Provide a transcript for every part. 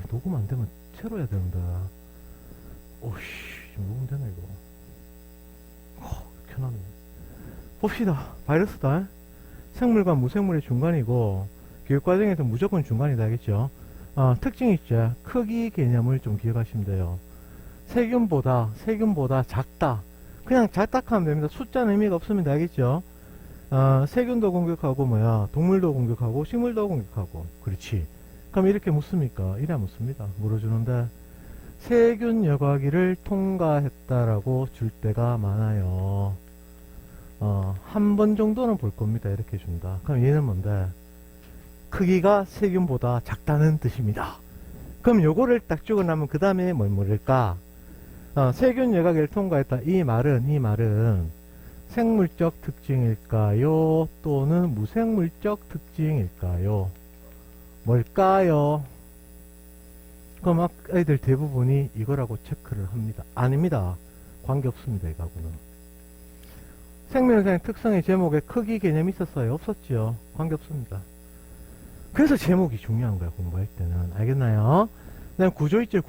녹음 안 되면 채로 해야 되는데. 오씨, 지금 녹음 되나, 이거? 켜놨네. 봅시다. 바이러스다. 생물과 무생물의 중간이고, 교육과정에서 무조건 중간이다, 알겠죠? 특징이 있죠. 크기 개념을 좀 기억하시면 돼요. 세균보다 작다. 그냥 작다 하면 됩니다. 숫자는 의미가 없습니다. 알겠죠? 세균도 공격하고, 동물도 공격하고, 식물도 공격하고. 그렇지. 그럼 이렇게 묻습니까? 이래 묻습니다. 물어주는데, 세균 여과기를 통과했다라고 줄 때가 많아요. 한 번 정도는 볼 겁니다. 이렇게 준다. 그럼 얘는 뭔데? 크기가 세균보다 작다는 뜻입니다. 그럼 요거를 딱 주고 나면 그 다음에 뭘 물을까? 세균 여과기를 통과했다. 이 말은 생물적 특징일까요? 또는 무생물적 특징일까요? 뭘까요? 그럼 아이들 대부분이 이거라고 체크를 합니다. 아닙니다. 관계없습니다. 이거하고는. 생명상의 특성의 제목에 크기 개념이 있었어요? 없었죠. 관계없습니다. 그래서 제목이 중요한 거야. 공부할 때는. 알겠나요? 그다음 구조 있죠.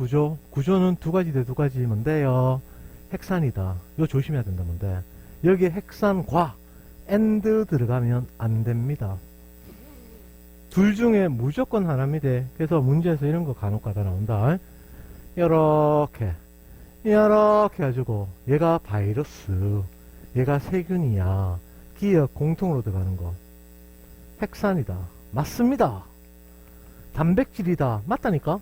구조는 두 가지 대 두 가지 뭔데요? 핵산이다. 이거 조심해야 된다. 뭔데? 여기에 핵산과 and 들어가면 안 됩니다. 둘 중에 무조건 하나입니다. 그래서 문제에서 이런 거 간혹가다 나온다. 이렇게 가지고 얘가 바이러스, 얘가 세균이야. 기억 공통으로 들어가는 거. 핵산이다. 맞습니다. 단백질이다. 맞다니까?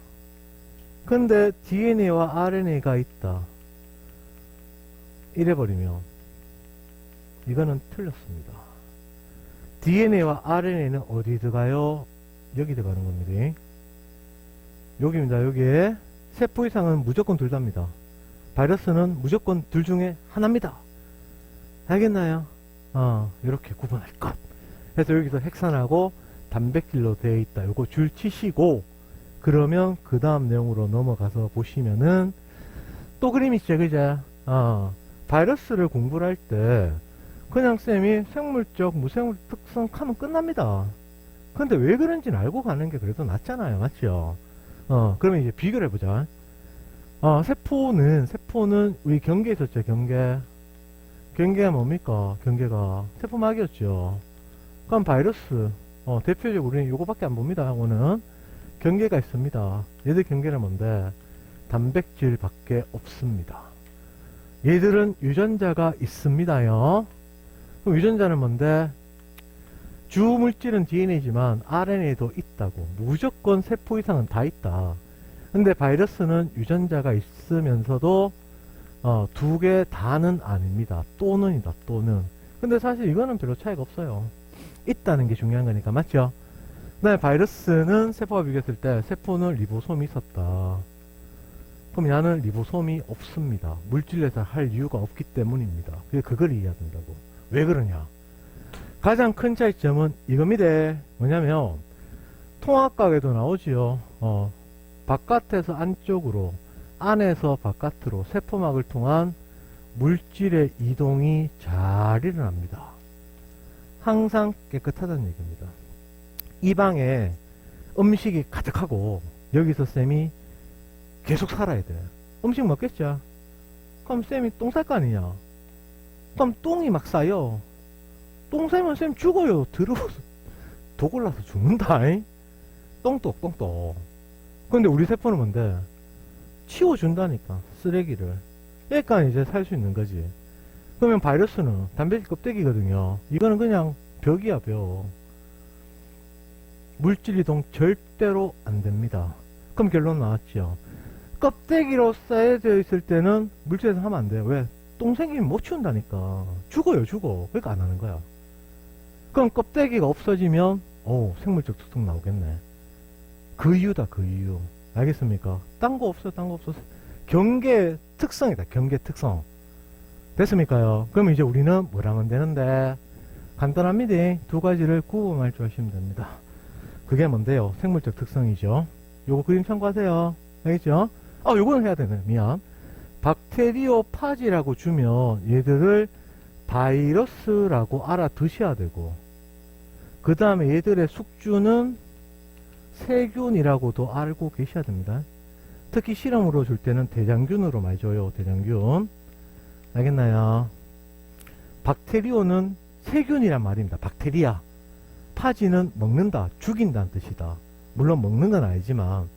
근데 DNA와 RNA가 있다. 이래버리면 이거는 틀렸습니다. DNA와 RNA는 어디 들어가요? 여기 들어가는 겁니다. 여기입니다. 여기에 세포 이상은 무조건 둘 다입니다. 바이러스는 무조건 둘 중에 하나입니다. 알겠나요? 이렇게 구분할 것. 그래서 여기서 핵산하고 단백질로 되어 있다. 요거 줄 치시고, 그러면 그 다음 내용으로 넘어가서 보시면은 또 그림 있죠, 그죠? 바이러스를 공부를 할 때 그냥 쌤이 생물적, 무생물 특성 하면 끝납니다. 근데 왜 그런지는 알고 가는 게 그래도 낫잖아요. 맞죠? 그러면 이제 비교를 해보자. 세포는 우리 경계 있었죠, 경계. 경계가 뭡니까? 경계가 세포막이었죠. 그럼 바이러스, 대표적으로 우리는 요거밖에 안 봅니다. 오는 경계가 있습니다. 얘들 경계는 뭔데? 단백질 밖에 없습니다. 얘들은 유전자가 있습니다요. 그럼 유전자는 뭔데? 주 물질은 DNA지만 RNA도 있다고. 무조건 세포 이상은 다 있다. 근데 바이러스는 유전자가 있으면서도 두 개 다는 아닙니다. 또는이다. 또는. 근데 사실 이거는 별로 차이가 없어요. 있다는 게 중요한 거니까. 맞죠? 그다음에 바이러스는 세포와 비교했을 때 세포는 리보솜이 있었다. 그럼 얘는 리보솜이 없습니다. 물질에서 할 이유가 없기 때문입니다. 그걸 이해해야 된다고. 왜 그러냐? 가장 큰 차이점은 이겁니다. 뭐냐면 통합각에도 나오지요. 바깥에서 안쪽으로, 안에서 바깥으로 세포막을 통한 물질의 이동이 잘 일어납니다. 항상 깨끗하다는 얘기입니다. 이 방에 음식이 가득하고 여기서 쌤이 계속 살아야 돼. 음식 먹겠죠? 그럼 쌤이 똥 쌀 거 아니냐? 그럼 똥이 막 쌓여. 똥 싸면 쌤 죽어요. 더러워서 독 올라서 죽는다. 똥똑. 근데 우리 세포는 뭔데? 치워준다니까, 쓰레기를. 그러니까 이제 살 수 있는 거지. 그러면 바이러스는 단백질 껍데기거든요. 이거는 그냥 벽이야, 벽. 물질 이동 절대로 안 됩니다. 그럼 결론 나왔죠. 껍데기로 쌓여져 있을 때는 물질에서 하면 안 돼요. 왜? 똥 생기면 못 치운다니까. 죽어요. 그러니까 안 하는 거야. 그럼 껍데기가 없어지면 생물적 특성 나오겠네. 그 이유다. 그 이유. 알겠습니까? 딴 거 없어. 경계 특성이다. 경계 특성. 됐습니까요? 그럼 이제 우리는 뭘 하면 되는데? 간단합니다. 두 가지를 구분할 줄 아시면 됩니다. 그게 뭔데요? 생물적 특성이죠. 요거 그림 참고하세요. 알겠죠? 요거는 해야 되네. 미안. 박테리오파지라고 주면 얘들을 바이러스라고 알아두셔야 되고, 그 다음에 얘들의 숙주는 세균이라고도 알고 계셔야 됩니다. 특히 실험으로 줄 때는 대장균으로 많이 줘요. 대장균. 알겠나요? 박테리오는 세균이란 말입니다. 박테리아. 파지는 먹는다, 죽인다는 뜻이다. 물론 먹는 건 아니지만.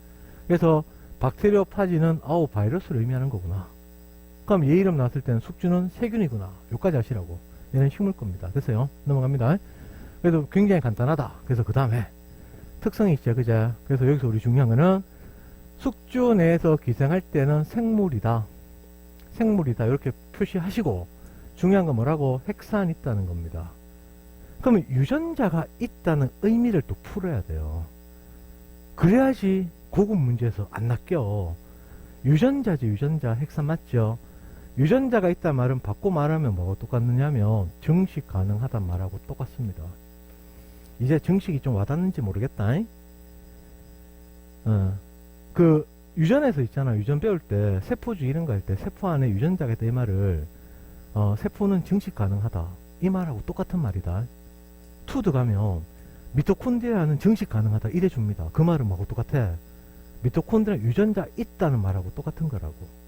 그래서 박테리오 파지는 바이러스를 의미하는 거구나. 그럼 얘 이름 나왔을 때는 숙주는 세균이구나. 요까지 아시라고. 얘는 식물 겁니다. 됐어요? 넘어갑니다. 그래도 굉장히 간단하다. 그래서 그 다음에 특성이 있죠. 그죠? 그래서 여기서 우리 중요한 거는 숙주 내에서 기생할 때는 생물이다. 생물이다. 이렇게 표시하시고 중요한 건 뭐라고? 핵산이 있다는 겁니다. 그러면 유전자가 있다는 의미를 또 풀어야 돼요. 그래야지 고급 문제에서 안 낚여. 유전자지 유전자. 핵산 맞죠? 유전자가 있단 말은 바꿔 말하면 뭐가 똑같느냐면 증식 가능하단 말하고 똑같습니다. 이제 증식이 좀 와닿는지 모르겠다. 그 유전에서 있잖아. 유전 배울 때 세포주 이런 거 할 때 세포 안에 유전자가 있다 이 말을 세포는 증식 가능하다 이 말하고 똑같은 말이다. 투드 가면 미토콘드리아는 증식 가능하다 이래 줍니다. 그 말은 뭐하고 똑같아. 미토콘드리아 유전자 있다는 말하고 똑같은 거라고.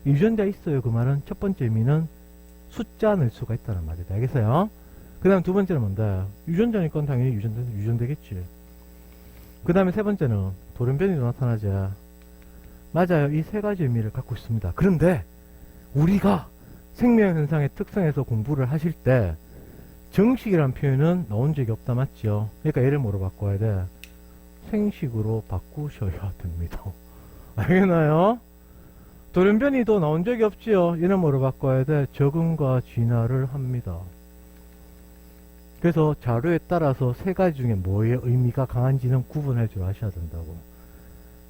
유전자 있어요. 그 말은 첫 번째 의미는 숫자 낼 수가 있다는 말이다. 알겠어요? 그 다음 두 번째는 뭔데? 유전자니까 당연히 유전되겠지. 그 다음에 세 번째는 돌연변이도 나타나지. 맞아요. 이 세 가지 의미를 갖고 있습니다. 그런데 우리가 생명현상의 특성에서 공부를 하실 때 정식이라는 표현은 나온 적이 없다. 맞죠? 그러니까 얘를 뭐로 바꿔야 돼? 생식으로 바꾸셔야 됩니다. 알겠나요? 돌연변이도 나온 적이 없지요. 얘는 뭐로 바꿔야 돼? 적응과 진화를 합니다. 그래서 자료에 따라서 세 가지 중에 뭐의 의미가 강한지는 구분할 줄 아셔야 된다고.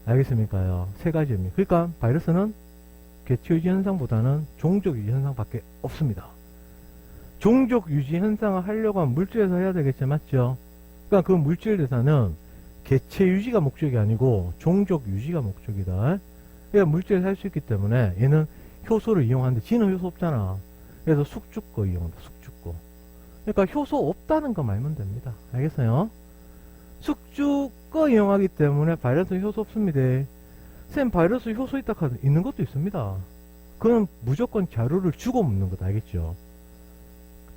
알겠습니까요? 세 가지 의미. 그러니까 바이러스는 개체 유지 현상보다는 종족 유지 현상밖에 없습니다. 종족 유지 현상을 하려고 하면 물질에서 해야 되겠죠. 맞죠? 그러니까 그 물질 대사는 개체 유지가 목적이 아니고 종족 유지가 목적이다. 그러니까 물질을 살 수 있기 때문에 얘는 효소를 이용하는데 지는 효소 없잖아. 그래서 숙주거 이용한다. 숙주거. 그러니까 효소 없다는 거 말면 됩니다. 알겠어요? 숙주거 이용하기 때문에 바이러스 효소 없습니다. 쌤 바이러스 효소 있다 카드 있는 것도 있습니다. 그건 무조건 자료를 주고 묻는 거다. 알겠죠?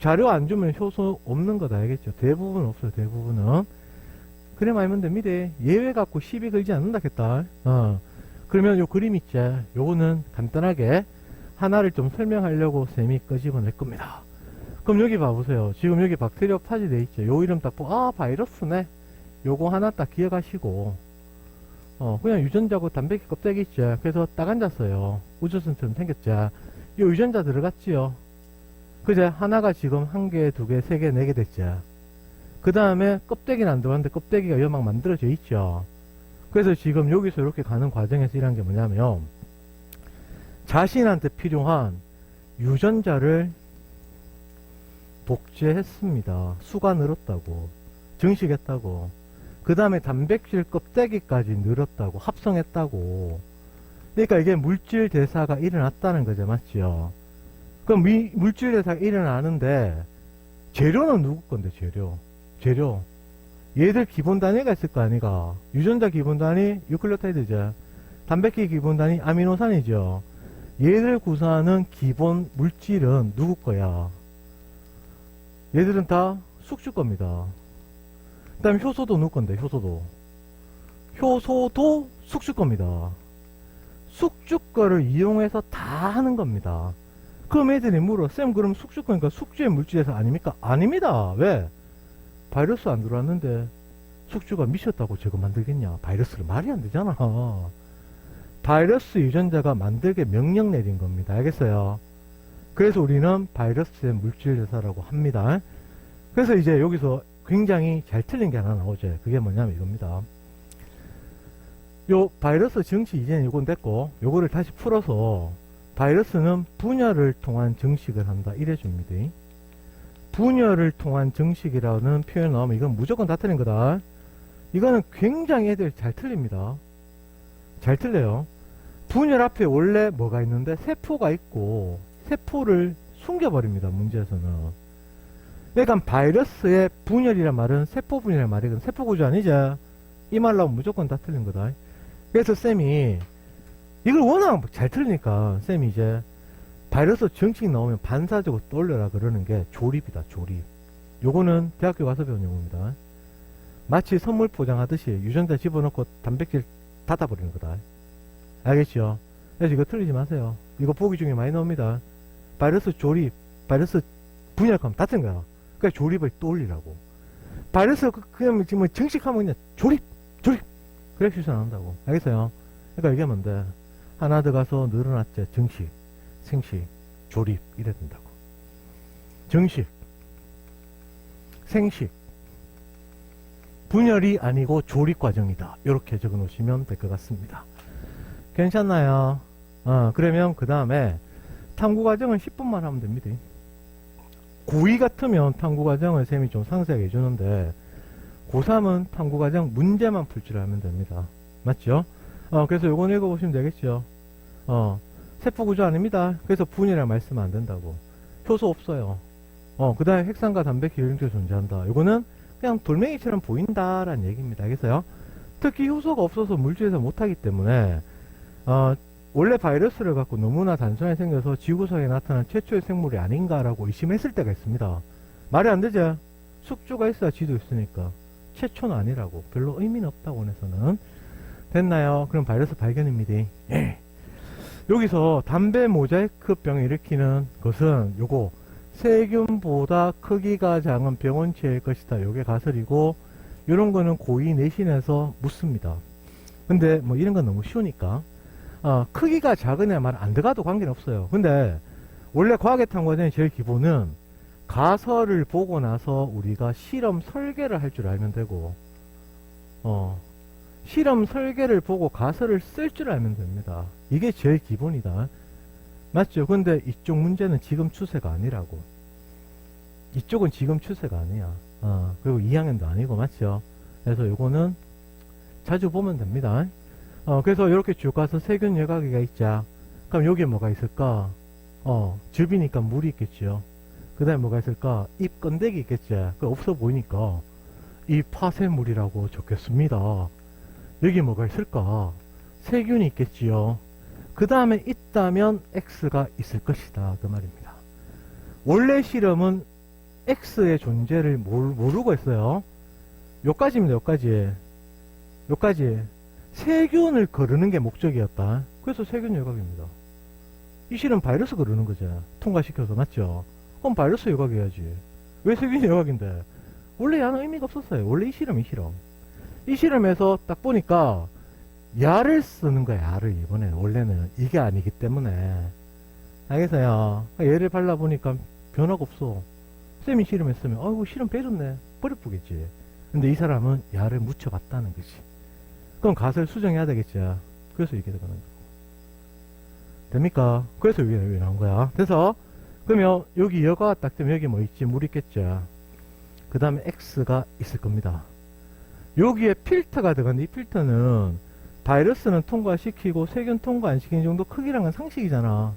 자료 안 주면 효소 없는 거다. 알겠죠? 대부분 없어요. 대부분은. 그래 말면 됩니다. 예외 갖고 시비 걸지 않는다 했다. 그러면 요 그림 있지? 요거는 간단하게 하나를 좀 설명하려고 쌤이 끄집어낼 겁니다. 그럼 여기 봐보세요. 지금 여기 박테리아 파지 돼 있죠? 요 이름 딱 보고 바이러스네. 요거 하나 딱 기억하시고 그냥 유전자고 단백질 껍데기 있죠? 그래서 딱 앉았어요. 우주선처럼 생겼죠? 요 유전자 들어갔지요? 그제 하나가 지금 한 개, 두 개, 세 개, 네 개 됐죠? 그 다음에 껍데기는 안 들어갔는데 껍데기가 여막 만들어져 있죠? 그래서 지금 여기서 이렇게 가는 과정에서 일한 게 뭐냐면 자신한테 필요한 유전자를 복제했습니다. 수가 늘었다고. 증식했다고. 그 다음에 단백질 껍데기까지 늘었다고. 합성했다고. 그러니까 이게 물질 대사가 일어났다는 거죠. 맞죠? 그럼 물질 대사가 일어나는데 재료는 누구 건데 재료. 얘들 기본 단위가 있을 거 아니가. 유전자 기본 단위 유클리오타이드죠. 단백질 기본 단위 아미노산이죠. 얘들 구성하는 기본 물질은 누구 거야? 얘들은 다 숙주 겁니다. 그 다음에 효소도 누구 건데 효소도 숙주 겁니다. 숙주 거를 이용해서 다 하는 겁니다. 그럼 애들이 물어. 쌤 그럼 숙주 거니까 숙주의 물질에서 아닙니까? 아닙니다. 왜? 바이러스 안 들어왔는데 숙주가 미쳤다고 저거 만들겠냐? 바이러스를 말이 안 되잖아. 바이러스 유전자가 만들게 명령 내린 겁니다. 알겠어요? 그래서 우리는 바이러스의 물질 대사라고 합니다. 그래서 이제 여기서 굉장히 잘 틀린 게 하나 나오죠. 그게 뭐냐면 이겁니다. 요 바이러스 증식 이제는 요건 됐고 요거를 다시 풀어서 바이러스는 분열을 통한 증식을 한다. 이래 줍니다. 분열을 통한 증식이라는 표현 나오면 이건 무조건 다 틀린 거다. 이거는 굉장히 애들 잘 틀립니다. 잘 틀려요. 분열 앞에 원래 뭐가 있는데 세포가 있고 세포를 숨겨버립니다. 문제에서는. 그러니까 바이러스의 분열이란 말은 세포 분열이란 말이건 세포 구조 아니죠. 이 말 나오면 무조건 다 틀린 거다. 그래서 쌤이 이걸 워낙 잘 틀리니까 쌤이 이제 바이러스 정식 나오면 반사적으로 떠올려라 그러는 게 조립이다. 조립. 요거는 대학교 가서 배운 용어입니다. 마치 선물 포장하듯이 유전자 집어넣고 단백질 닫아버리는 거다. 알겠죠? 그래서 이거 틀리지 마세요. 이거 보기 중에 많이 나옵니다. 바이러스 조립, 바이러스 분열하면 같은 거야. 그러니까 조립을 떠올리라고. 바이러스 그냥 지금 정식하면 그냥 조립. 그래 실수 나온다고. 알겠어요? 그러니까 얘기하면 돼. 하나 더 가서 늘어났지. 정식, 생식, 조립 이래 된다고. 정식, 생식, 분열이 아니고 조립 과정이다. 이렇게 적어 놓으시면 될 것 같습니다. 괜찮나요? 그러면 그 다음에 탐구 과정은 10분만 하면 됩니다. 고2 같으면 탐구 과정을 쌤이 좀 상세하게 해주는데 고3은 탐구 과정 문제만 풀 줄 알면 됩니다. 맞죠? 그래서 요건 읽어보시면 되겠죠? 세포 구조 아닙니다. 그래서 분이라 말씀은 안 된다고. 효소 없어요. 그 다음에 핵산과 단백질 유전자가 존재한다. 요거는 그냥 돌멩이처럼 보인다라는 얘기입니다. 알겠어요? 특히 효소가 없어서 물질에서 못하기 때문에 원래 바이러스를 갖고 너무나 단순하게 생겨서 지구상에 나타난 최초의 생물이 아닌가라고 의심했을 때가 있습니다. 말이 안 되죠? 숙주가 있어야 지도 있으니까. 최초는 아니라고. 별로 의미는 없다고 원해서는. 됐나요? 그럼 바이러스 발견입니다. 예. 여기서 담배 모자이크병을 일으키는 것은 요거 세균보다 크기가 작은 병원체일 것이다. 요게 가설이고 요런 거는 고2 내신에서 묻습니다. 근데 뭐 이런 건 너무 쉬우니까 크기가 작으냐 말 안 들어가도 관계는 없어요. 근데 원래 과학의 탐구과정의 제일 기본은 가설을 보고 나서 우리가 실험 설계를 할 줄 알면 되고 실험 설계를 보고 가설을 쓸 줄 알면 됩니다. 이게 제일 기본이다. 맞죠? 근데 이쪽 문제는 지금 추세가 아니라고. 이쪽은 지금 추세가 아니야. 그리고 2학년도 아니고, 맞죠? 그래서 요거는 자주 보면 됩니다. 그래서 이렇게 쭉 가서 세균 여과기가 있자. 그럼 여기에 뭐가 있을까? 즙이니까 물이 있겠죠. 그 다음에 뭐가 있을까? 잎 건더기 있겠지. 그 없어 보이니까 이 파쇄물이라고 적겠습니다. 여기 뭐가 있을까? 세균이 있겠지요. 그 다음에 있다면 X가 있을 것이다. 그 말입니다. 원래 실험은 X의 존재를 모르고 했어요. 요까지입니다. 요까지. 세균을 거르는 게 목적이었다. 그래서 세균 여과기입니다. 이 실험 바이러스 거르는 거죠. 통과시켜서. 맞죠? 그럼 바이러스 여과기야지. 왜 세균 여과기인데? 원래 야는 의미가 없었어요. 원래 이 실험에서 딱 보니까 야를 쓰는 거야. 야를 이번에는. 원래는 이게 아니기 때문에. 알겠어요? 얘를 발라보니까 변화가 없어. 쌤이 실험했으면 아이고 실험 빼줬네. 버려보겠지. 근데 이 사람은 야를 묻혀봤다는 거지. 그럼 가설 수정해야 되겠죠. 그래서 이게 되는 거고. 됩니까? 그래서 왜 나온 거야. 그래서 그러면 여기 여가 딱 되면 여기 뭐 있지? 물 있겠죠. 그 다음에 X가 있을 겁니다. 여기에 필터가 들어갔는데 이 필터는 바이러스는 통과시키고 세균 통과 안 시키는 정도 크기란 건 상식이잖아.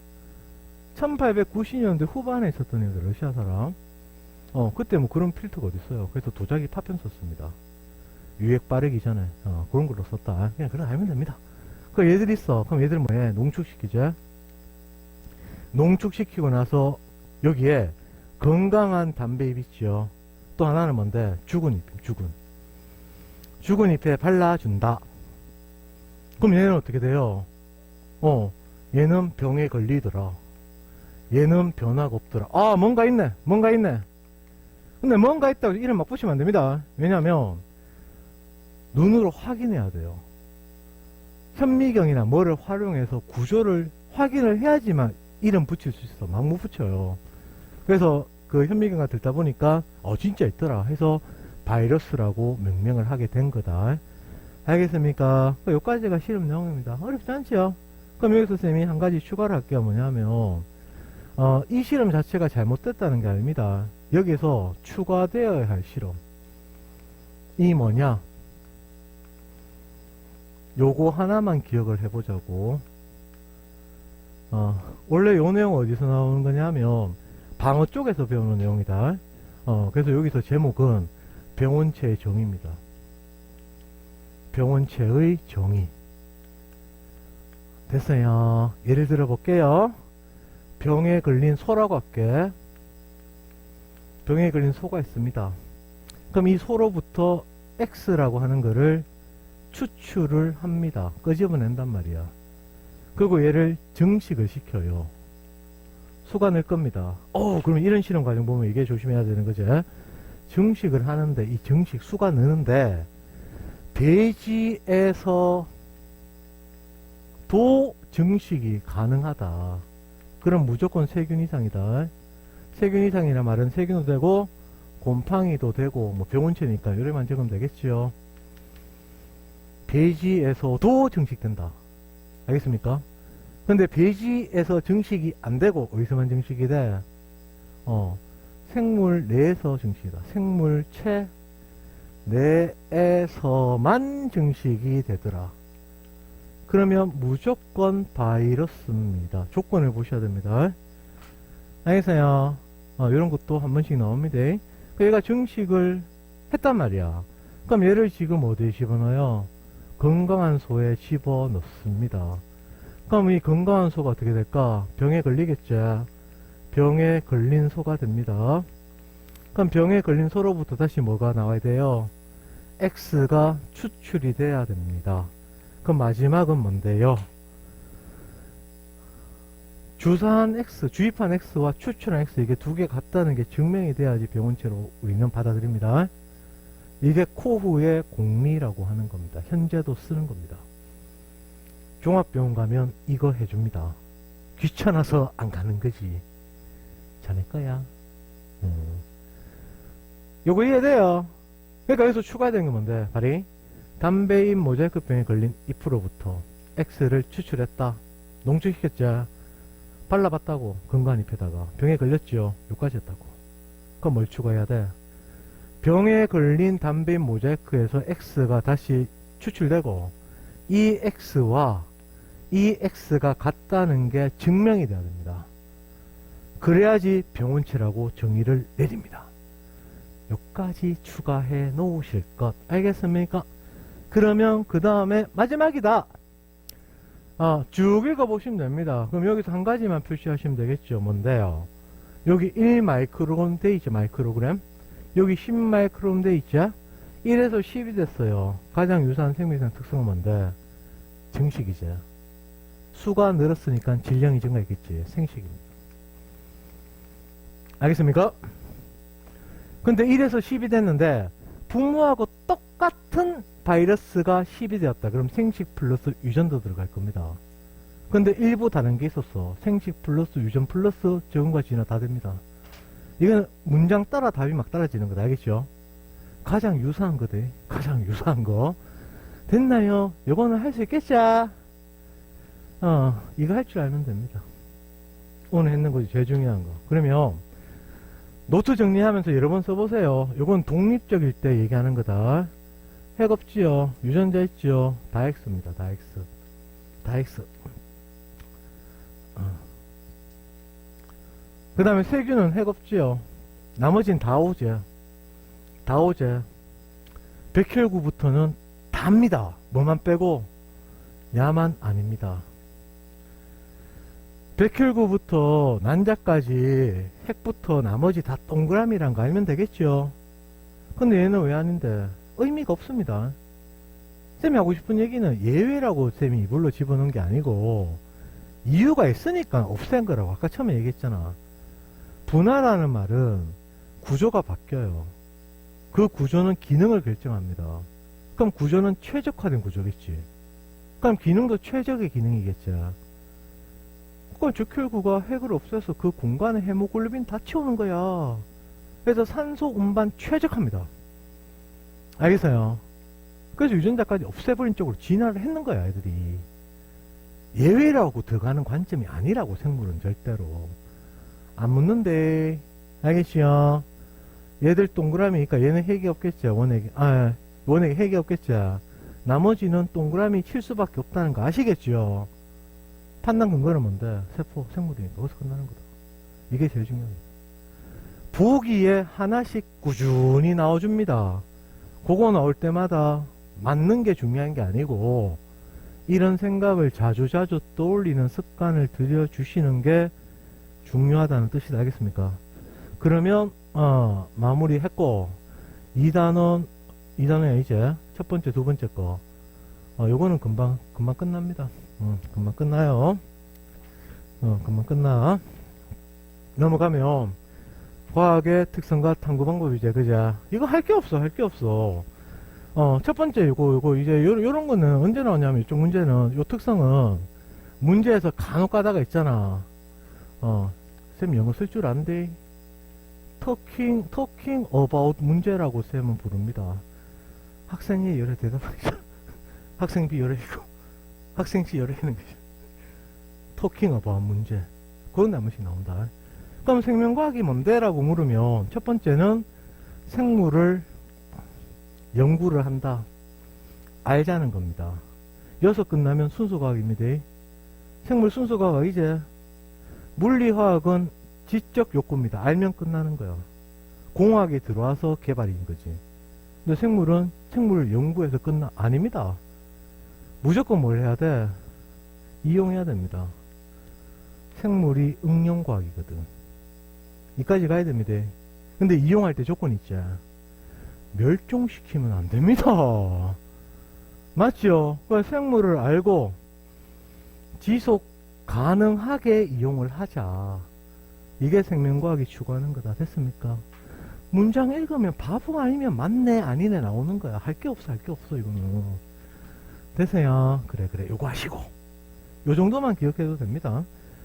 1890년대 후반에 있었던 애들, 러시아 사람. 그때 뭐 그런 필터가 어딨어요. 그래서 도자기 파편 썼습니다. 유액 빠르기 전에. 그런 걸로 썼다. 그냥 그래 알면 됩니다. 그 얘들 있어. 그럼 얘들 뭐해? 농축시키죠? 농축시키고 나서 여기에 건강한 담배잎 있죠. 또 하나는 뭔데? 죽은 잎, 죽은 잎에 발라준다. 그럼 얘는 어떻게 돼요? 얘는 병에 걸리더라. 얘는 변화가 없더라. 뭔가 있네. 근데 뭔가 있다고 이름 막 붙이면 안 됩니다. 왜냐면 눈으로 확인해야 돼요. 현미경이나 뭐를 활용해서 구조를 확인을 해야지만 이름 붙일 수 있어. 막 못 붙여요. 그래서 그 현미경을 들다 보니까 진짜 있더라 해서 바이러스라고 명명을 하게 된 거다. 알겠습니까? 여기까지가 실험 내용입니다. 어렵지 않지요? 그럼 여기서 쌤이 한 가지 추가를 할게요. 뭐냐면 이 실험 자체가 잘못됐다는 게 아닙니다. 여기서 추가되어야 할 실험 이 뭐냐? 요거 하나만 기억을 해보자고. 원래 요 내용 어디서 나오는 거냐면 방어 쪽에서 배우는 내용이다. 그래서 여기서 제목은 병원체의 정의입니다. 병원체의 정의. 됐어요. 예를 들어 볼게요. 병에 걸린 소라고 할게. 병에 걸린 소가 있습니다. 그럼 이 소로부터 X라고 하는 거를 추출을 합니다. 끄집어낸단 말이야. 그리고 얘를 증식을 시켜요. 수가 늘 겁니다. 그러면 이런 실험 과정 보면 이게 조심해야 되는 거지. 증식을 하는데 이 증식 수가 느는데 배지에서 도 증식이 가능하다. 그럼 무조건 세균 이상이다. 세균 이상이란 말은 세균도 되고 곰팡이도 되고 뭐 병원체니까 요래만 적으면 되겠지요. 배지에서도 증식된다. 알겠습니까? 근데 배지에서 증식이 안 되고 어디서만 증식이 돼? 생물 내에서 증식이다. 생물체 내에서만 증식이 되더라. 그러면 무조건 바이러스입니다. 조건을 보셔야 됩니다. 알겠어요? 이런 것도 한 번씩 나옵니다. 얘가 증식을 했단 말이야. 그럼 얘를 지금 어디에 집어넣어요? 건강한 소에 집어넣습니다. 그럼 이 건강한 소가 어떻게 될까? 병에 걸리겠죠. 병에 걸린 소가 됩니다. 그럼 병에 걸린 소로부터 다시 뭐가 나와야 돼요? X가 추출이 돼야 됩니다. 그럼 마지막은 뭔데요? 주사한 X, 주입한 X와 추출한 X 이게 두 개 같다는 게 증명이 돼야지 병원체로 우리는 받아들입니다. 이게 코후의 공리라고 하는 겁니다. 현재도 쓰는 겁니다. 종합병원 가면 이거 해줍니다. 귀찮아서 안 가는 거지. 자네 거야. 요거 이해돼요? 그러니까 여기서 추가된 게 뭔데? 바리 담배인 모자이크병에 걸린 2%부터 X를 추출했다. 농축시켰죠. 발라봤다고. 건강 잎에다가 병에 걸렸죠. 요까지 했다고. 그럼 뭘 추가해야 돼? 병에 걸린 담배인 모자이크에서 X가 다시 추출되고 이 X와 이 X가 같다는 게 증명이 돼야 됩니다. 그래야지 병원체라고 정의를 내립니다. 여기까지 추가해 놓으실 것 알겠습니까? 그러면 그 다음에 마지막이다. 쭉 읽어보시면 됩니다. 그럼 여기서 한 가지만 표시하시면 되겠죠. 뭔데요? 여기 1마이크로그램 돼 있죠. 마이크로그램. 여기 10마이크로그램 돼 있죠. 1에서 10이 됐어요. 가장 유사한 생명상 특성은 뭔데? 증식이죠. 수가 늘었으니까 질량이 증가했겠지. 생식입니다. 알겠습니까? 근데 1에서 10이 됐는데 부모하고 똑같은 바이러스가 10이 되었다. 그럼 생식 플러스 유전도 들어갈 겁니다. 근데 일부 다른 게 있었어. 생식 플러스 유전 플러스 적응과 진화 다 됩니다. 이건 문장 따라 답이 막 따라지는 거다. 알겠죠? 가장 유사한 거대. 가장 유사한 거. 됐나요? 요거는 할 수 있겠죠? 이거 할 줄 알면 됩니다. 오늘 했는 거지. 제일 중요한 거. 그러면 노트 정리하면서 여러 번 써보세요. 요건 독립적일 때 얘기하는 거다. 핵 없지요. 유전자 있지요. 다 X입니다. 다 X. 다 X. 그 다음에 세균은 핵 없지요. 나머지는 다 오제. 다 오제. 백혈구부터는 다입니다. 뭐만 빼고 야만 아닙니다. 백혈구부터 난자까지 핵부터 나머지 다 동그라미란 거 알면 되겠죠. 근데 얘는 왜 아닌데? 의미가 없습니다. 쌤이 하고 싶은 얘기는 예외라고 쌤이 이불로 집어넣은 게 아니고 이유가 있으니까 없앤 거라고 아까 처음에 얘기했잖아. 분화라는 말은 구조가 바뀌어요. 그 구조는 기능을 결정합니다. 그럼 구조는 최적화된 구조겠지. 그럼 기능도 최적의 기능이겠죠. 그럼 적혈구가 핵을 없애서 그 공간에 헤모글로빈 다 채우는 거야. 그래서 산소 운반 최적합니다. 알겠어요? 그래서 유전자까지 없애버린 쪽으로 진화를 했는 거야, 애들이. 예외라고 들어가는 관점이 아니라고, 생물은 절대로. 안 묻는데. 알겠지요? 얘들 동그라미니까 얘는 핵이 없겠죠, 원핵이. 원핵이 핵이 없겠죠. 나머지는 동그라미 칠 수밖에 없다는 거 아시겠죠? 판단 근거는 뭔데? 세포, 생물이니까. 거기서 끝나는 거다. 이게 제일 중요해요. 보기에 하나씩 꾸준히 나와줍니다. 그거 나올 때마다 맞는 게 중요한 게 아니고 이런 생각을 자주자주 떠올리는 습관을 들여주시는 게 중요하다는 뜻이다. 알겠습니까? 그러면 마무리했고 2단원 이제 첫 번째 두 번째 거 요거는 금방 끝납니다. 금방 끝나요. 금방 끝나. 넘어가면 과학의 특성과 탐구 방법이제 그죠? 이거 할 게 없어. 첫 번째 요거 이제 요런 거는 언제 나오냐면 이쪽 문제는 요 특성은 문제에서 간혹 가다가 있잖아. 쌤 영어 쓸 줄 안돼. talking about 문제라고 쌤은 부릅니다. 학생이 열에 대답하죠. 학생 B 열에 있고 학생 C 열에 있는 거죠. talking about 문제. 그건 한 번씩 나온다. 그럼 생명과학이 뭔데? 라고 물으면 첫 번째는 생물을 연구를 한다. 알자는 겁니다. 여기서 끝나면 순수과학입니다. 생물 순수과학 이제 물리화학은 지적 욕구입니다. 알면 끝나는 거야. 공학이 들어와서 개발인 거지. 근데 생물은 생물을 연구해서 아닙니다. 무조건 뭘 해야 돼? 이용해야 됩니다. 생물이 응용과학이거든. 이까지 가야 됩니다. 근데 이용할 때 조건이 있지. 멸종시키면 안 됩니다. 맞죠? 생물을 알고 지속 가능하게 이용을 하자. 이게 생명과학이 추구하는 거다. 됐습니까? 문장 읽으면 바보 아니면 맞네 아니네 나오는 거야. 할 게 없어 이거는. 됐어요? 그래 요거 하시고 요 정도만 기억해도 됩니다.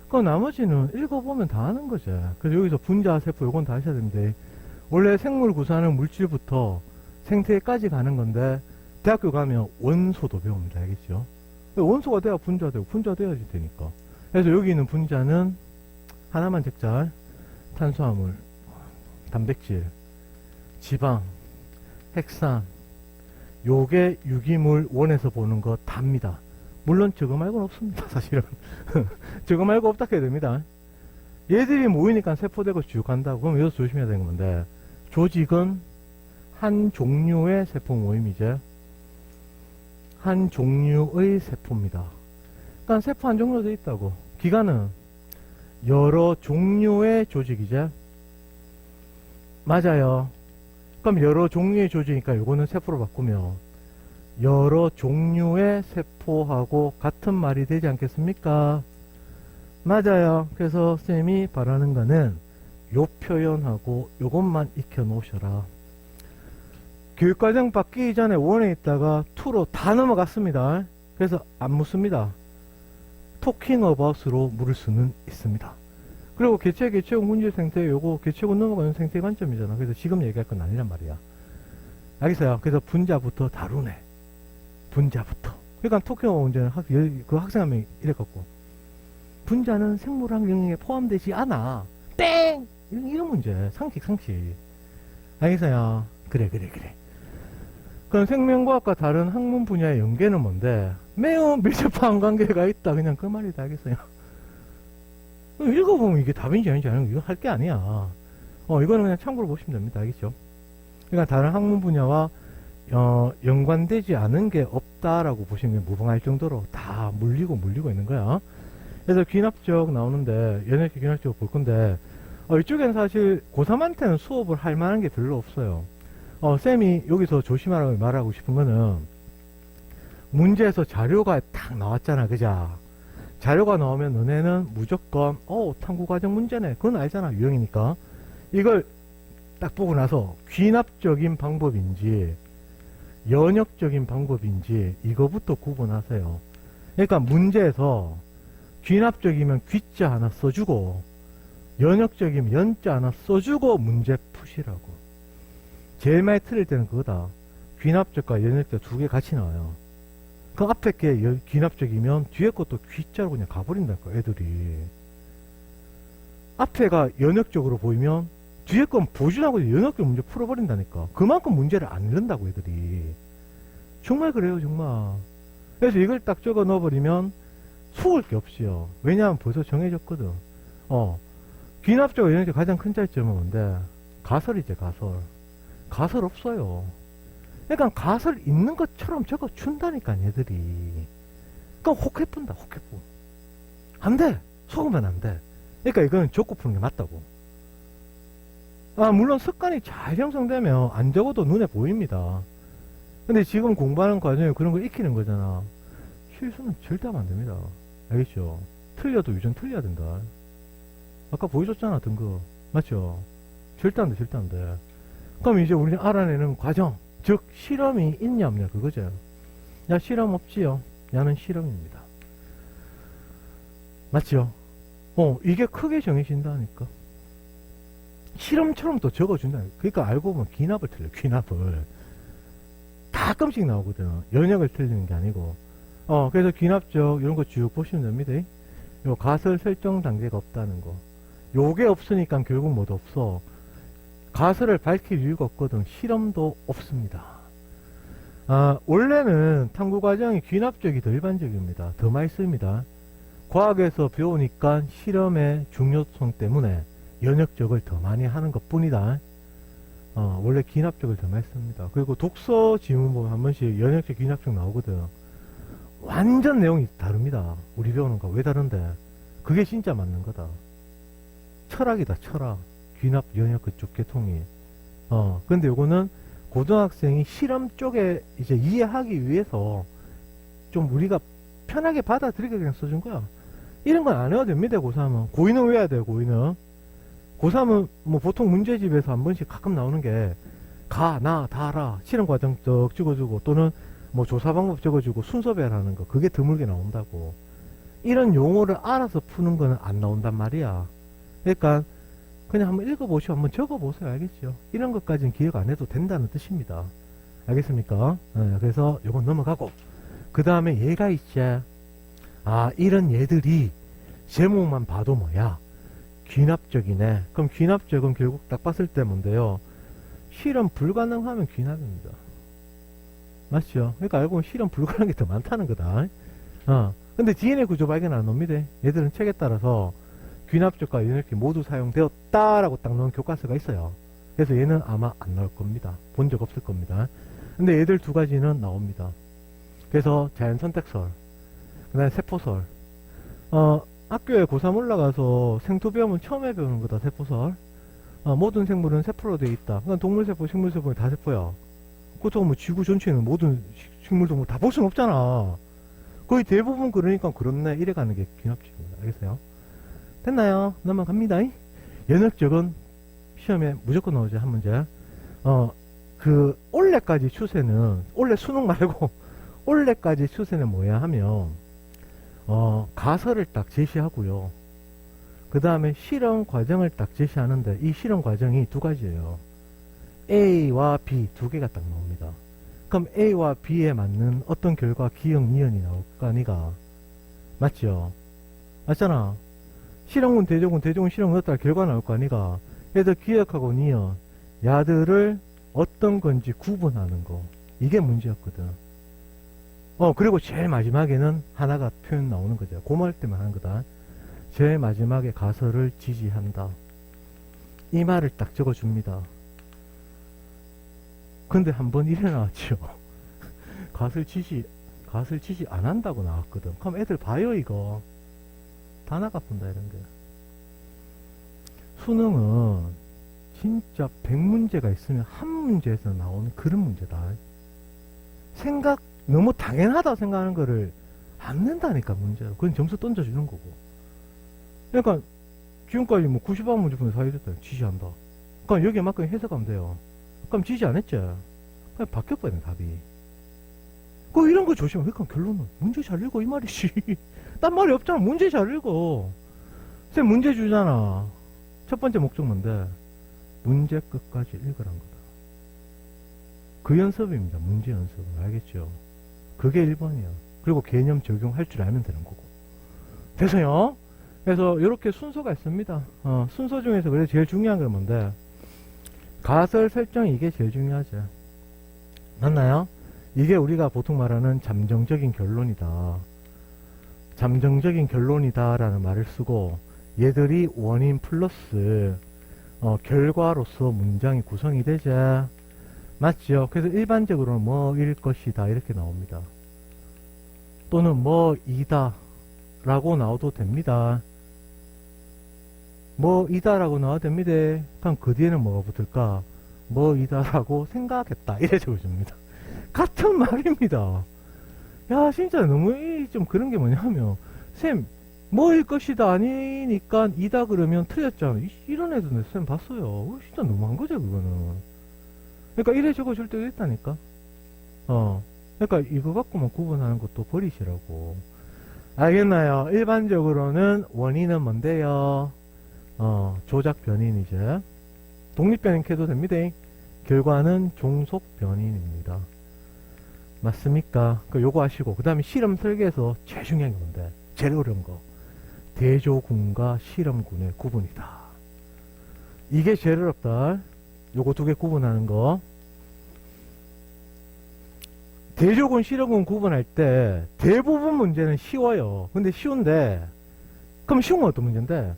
그럼 나머지는 읽어보면 다 아는 거죠. 그래서 여기서 분자, 세포 요건 다 하셔야 됩니다. 원래 생물 구성하는 물질부터 생태까지 가는 건데 대학교 가면 원소도 배웁니다. 알겠죠? 원소가 돼야 분자 되고 분자 돼야지 되니까. 그래서 여기 있는 분자는 하나만 적자. 탄수화물, 단백질, 지방, 핵산 요게 유기물 원에서 보는 거 답니다. 물론 저거 말고는 없습니다. 사실은 저거 말고 없다 해야 됩니다. 얘들이 모이니까 세포되고 쭉 간다고. 그럼 여기서 조심해야 되는 건데 조직은 한 종류의 세포 모임이죠. 한 종류의 세포입니다. 그러니까 세포 한 종류로 되어 있다고. 기관은 여러 종류의 조직이죠. 맞아요. 그럼 여러 종류의 조직이니까 요거는 세포로 바꾸면 여러 종류의 세포하고 같은 말이 되지 않겠습니까? 맞아요. 그래서 쌤이 바라는 거는 요 표현하고 요것만 익혀 놓으셔라. 교육과정 바뀌기 전에 1에 있다가 2로 다 넘어갔습니다. 그래서 안 묻습니다. talking about으로 물을 수는 있습니다. 그리고 개체군 문질 생태 요거 개체군 넘어가는 생태 관점이잖아. 그래서 지금 얘기할 건 아니란 말이야. 알겠어요? 그래서 분자부터 다루네. 분자부터. 그러니까 talking about 문제는 그 학생 한 명이 이랬갖고 분자는 생물학 영역에 포함되지 않아. 땡! 이런 문제. 상식. 알겠어요? 그래. 그럼 생명과학과 다른 학문 분야의 연계는 뭔데? 매우 밀접한 관계가 있다. 그냥 그 말이다. 알겠어요? 읽어보면 이게 답인지 아닌지 아니면 이거 할 게 아니야. 이거는 그냥 참고로 보시면 됩니다. 알겠죠? 그러니까 다른 학문 분야와 연관되지 않은 게 없다라고 보시면 무방할 정도로 다 물리고 있는 거야. 그래서 귀납적 나오는데 연역기 귀납적 볼 건데 이쪽에는 사실 고3한테는 수업을 할 만한 게 별로 없어요. 쌤이 여기서 조심하라고 말하고 싶은 거는 문제에서 자료가 딱 나왔잖아. 그자? 자료가 나오면 너네는 무조건 탐구과정 문제네. 그건 알잖아. 유형이니까. 이걸 딱 보고 나서 귀납적인 방법인지 연역적인 방법인지 이거부터 구분하세요. 그러니까 문제에서 귀납적이면 귀자 하나 써주고 연역적이면 연자 하나 써주고 문제 푸시라고. 제일 많이 틀릴 때는 그거다. 귀납적과 연역적 두 개 같이 나와요. 그 앞에 게 귀납적이면 뒤에 것도 귀자로 그냥 가버린다니까 애들이. 앞에가 연역적으로 보이면 뒤에 건 보지하고 연역적 문제 풀어버린다니까. 그만큼 문제를 안 읽는다고 애들이. 정말 그래요 정말. 그래서 이걸 딱 적어 넣어버리면 속을 게 없어요. 왜냐하면 벌써 정해졌거든. 귀납적과 연역적 가장 큰 차이점은 뭔데? 가설이지 가설. 가설 없어요. 그러니까 가설 있는 것처럼 적어준다니까 얘들이. 그러니까 혹해뿐다 혹해뿐. 안돼. 속으면 안돼. 그러니까 이거는 적고 푸는 게 맞다고. 물론 습관이 잘 형성되면 안 적어도 눈에 보입니다. 근데 지금 공부하는 과정에 그런 걸 익히는 거잖아. 실수는 절대 하면 안 됩니다. 알겠죠? 틀려도 유전 틀려야 된다. 아까 보여줬잖아 등급. 맞죠? 절대 안 돼, 절대 안 돼. 그럼 이제 우리는 알아내는 과정, 즉 실험이 있냐 없냐 그거죠. 야 실험 없지요. 야는 실험입니다. 맞죠? 이게 크게 정해진다니까. 실험처럼 또 적어준다. 그러니까 알고 보면 귀납을 틀려. 귀납을 가끔씩 나오거든. 연역을 틀리는 게 아니고. 그래서 귀납적 이런 거 쭉 보시면 됩니다. 요 가설 설정 단계가 없다는 거. 요게 없으니까 결국 뭐도 없어. 가설을 밝힐 이유가 없거든. 실험도 없습니다. 원래는 탐구 과정이 귀납적이 더 일반적입니다. 더 많이 씁니다. 과학에서 배우니까 실험의 중요성 때문에 연역적을 더 많이 하는 것 뿐이다. 원래 귀납적을 더 많이 씁니다. 그리고 독서 지문 보면 한 번씩 연역적, 귀납적 나오거든. 완전 내용이 다릅니다. 우리 배우는 거 왜 다른데? 그게 진짜 맞는 거다. 철학이다, 철학. 귀납, 연역 그쪽 계통이. 근데 요거는 고등학생이 실험 쪽에 이제 이해하기 위해서 좀 우리가 편하게 받아들이게 그냥 써준 거야. 이런 건 안 해도 됩니다, 고3은. 고2는 외워야 돼요, 고2는. 고3은 뭐 보통 문제집에서 한 번씩 가끔 나오는 게 가, 나, 다라, 실험 과정 쩍 찍어주고 또는 뭐 조사 방법 적어주고 순서 배열하는 거. 그게 드물게 나온다고. 이런 용어를 알아서 푸는 거는 안 나온단 말이야. 그러니까 그냥 한번 읽어보시고 한번 적어보세요. 알겠죠? 이런 것까지는 기억 안 해도 된다는 뜻입니다. 알겠습니까? 그래서 요건 넘어가고 그 다음에 얘가 있지. 이런 얘들이 제목만 봐도 뭐야? 귀납적이네. 그럼 귀납적은 결국 딱 봤을 때 뭔데요? 실험 불가능하면 귀납입니다. 맞죠? 그러니까 알고 보면 실험 불가능한 게 더 많다는 거다. 근데 DNA 구조 발견 안 옵니다. 얘들은 책에 따라서 귀납적과 연역기 모두 사용되었다라고 딱 넣은 교과서가 있어요. 그래서 얘는 아마 안 나올 겁니다. 본 적 없을 겁니다. 근데 얘들 두 가지는 나옵니다. 그래서 자연선택설, 그 다음에 세포설. 학교에 고3 올라가서 생토 배우면 처음에 배우는 거다, 세포설. 모든 생물은 세포로 되어 있다. 그러니까 동물세포, 식물세포는 다 세포야. 그렇다고 뭐 지구 전체는 모든 식물, 동물 다 볼 수는 없잖아. 거의 대부분 그러니까 그렇네. 이래 가는 게 귀납적입니다. 알겠어요? 됐나요? 넘어갑니다. 연역적은 시험에 무조건 나오죠, 한 문제. 올해까지 추세는, 올해 수능 말고, 올해까지 추세는 뭐야 하면, 가설을 딱 제시하고요. 그 다음에 실험 과정을 딱 제시하는데, 이 실험 과정이 두 가지예요. A와 B 두 개가 딱 나옵니다. 그럼 A와 B에 맞는 어떤 결과, 기억, 니은이 나올 거 아니가? 맞죠? 맞잖아. 실험군, 대조군 실험 넣었다 결과 나올 거 아니가? 그래서 기억하고 니은, 야들을 어떤 건지 구분하는 거. 이게 문제였거든. 그리고 제일 마지막에는 하나가 표현 나오는 거죠. 고말 때만 하는 거다. 제일 마지막에 가설을 지지한다. 이 말을 딱 적어줍니다. 근데 한번 이래 나왔죠. 가설 지지 안 한다고 나왔거든. 그럼 애들 봐요, 이거. 다 나가본다, 이런 게. 수능은 진짜 100문제가 있으면 한 문제에서 나오는 그런 문제다. 너무 당연하다고 생각하는 거를 안 낸다니까, 문제로. 그건 점수 던져주는 거고. 그러니까, 지금까지 뭐 90만 문제 분에 사회됐다. 지지한다. 그럼 여기에 맞게 해석하면 돼요. 그럼 지지 안 했지? 그냥 바뀌어버리네, 답이. 이런 거 조심해. 그러니까 결론은, 문제 잘 읽어, 이 말이지. 딴 말이 없잖아. 문제 잘 읽어. 쌤 문제 주잖아. 첫 번째 목적 뭔데? 문제 끝까지 읽으란 거다. 그 연습입니다. 문제 연습은. 알겠죠? 그게 1번이야. 그리고 개념 적용할 줄 알면 되는 거고. 됐어요? 그래서 이렇게 순서가 있습니다. 순서 중에서 그래도 제일 중요한 건 뭔데? 가설 설정, 이게 제일 중요하죠. 맞나요? 이게 우리가 보통 말하는 잠정적인 결론이다. 잠정적인 결론이다 라는 말을 쓰고, 얘들이 원인 플러스 결과로서 문장이 구성이 되자 맞죠? 그래서 일반적으로는 뭐일 것이다 이렇게 나옵니다. 또는 뭐이다 라고 나와도 됩니다. 뭐이다 라고 나와도 됩니다. 그럼 그 뒤에는 뭐가 붙을까? 뭐이다 라고 생각했다 이래 적어줍니다. 같은 말입니다. 야 진짜 너무 좀 그런 게 뭐냐면 쌤 뭐일 것이다 아니니까 이다 그러면 틀렸잖아. 이런 애들 쌤 봤어요. 진짜 너무한 거죠 그거는. 그러니까 이래 적어줄 때도 있다니까. 그러니까 이거 갖고만 구분하는 것도 버리시라고. 알겠나요? 일반적으로는 원인은 뭔데요? 조작 변인이죠. 독립 변인 캐도 됩니다. 결과는 종속 변인입니다. 맞습니까? 요거 하시고 그 다음에 실험 설계에서 제일 중요한 게 뭔데? 제일 어려운 거. 대조군과 실험군의 구분이다. 이게 제일 어렵다. 요거 두 개 구분하는 거. 대조군, 실험군 구분할 때 대부분 문제는 쉬워요. 근데 쉬운데 그럼 쉬운 건 어떤 문제인데